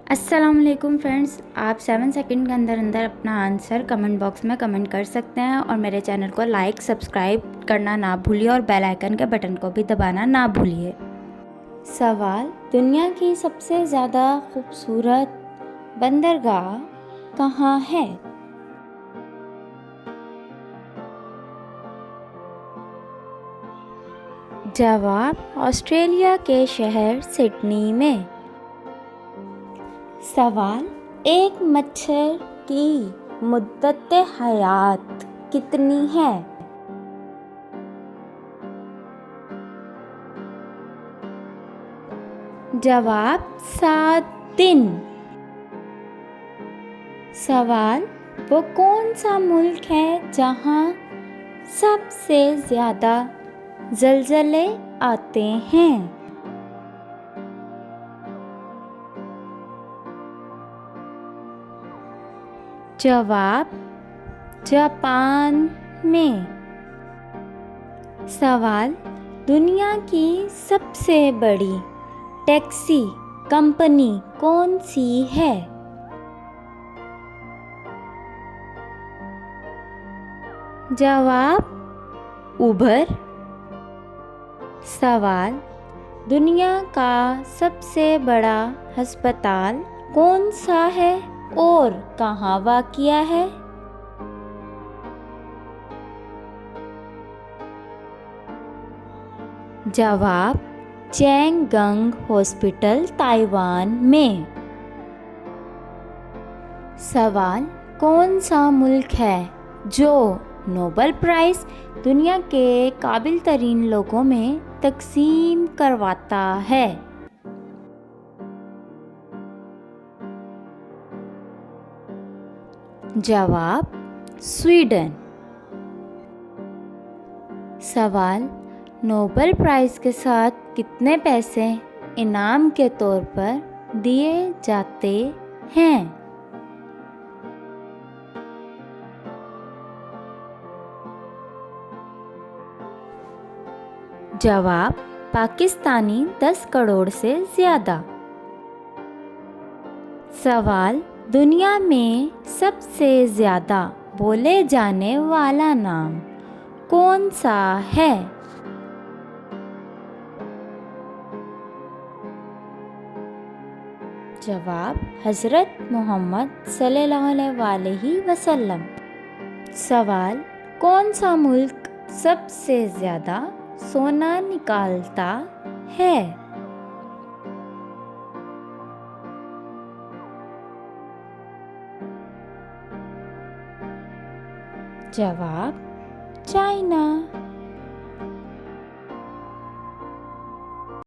अस्सलामुअलैकुम फ्रेंड्स, आप 7 सेकंड के अंदर अंदर अपना आंसर कमेंट बॉक्स में कमेंट कर सकते हैं और मेरे चैनल को लाइक सब्सक्राइब करना ना भूलिए और बेल आइकन के बटन को भी दबाना ना भूलिए। सवाल: दुनिया की सबसे ज़्यादा खूबसूरत बंदरगाह कहाँ है? जवाब: ऑस्ट्रेलिया के शहर सिडनी में। सवाल: एक मच्छर की मुद्दत हयात कितनी है? जवाब: 7 दिन। सवाल: वो कौन सा मुल्क है जहाँ सबसे ज़्यादा ज़लज़ले आते हैं? जवाब: जापान में। सवाल: दुनिया की सबसे बड़ी टैक्सी कंपनी कौन सी है? जवाब: उबर। सवाल: दुनिया का सबसे बड़ा अस्पताल कौन सा है और कहाँ वाक़िया है? जवाब: चैंगगंग हॉस्पिटल, ताइवान में। सवाल: कौन सा मुल्क है जो नोबेल प्राइज़ दुनिया के काबिल तरीन लोगों में तकसीम करवाता है? जवाब: स्वीडन। सवाल: नोबेल प्राइज़ के साथ कितने पैसे इनाम के तौर पर दिए जाते हैं? जवाब: पाकिस्तानी 10 करोड़ से ज़्यादा। सवाल: दुनिया में सबसे ज़्यादा बोले जाने वाला नाम कौन सा है? जवाब: हज़रत मोहम्मद सल्लल्लाहु अलैहि वसल्लम। सवाल: कौन सा मुल्क सबसे ज़्यादा सोना निकालता है? जवाब: चाइना।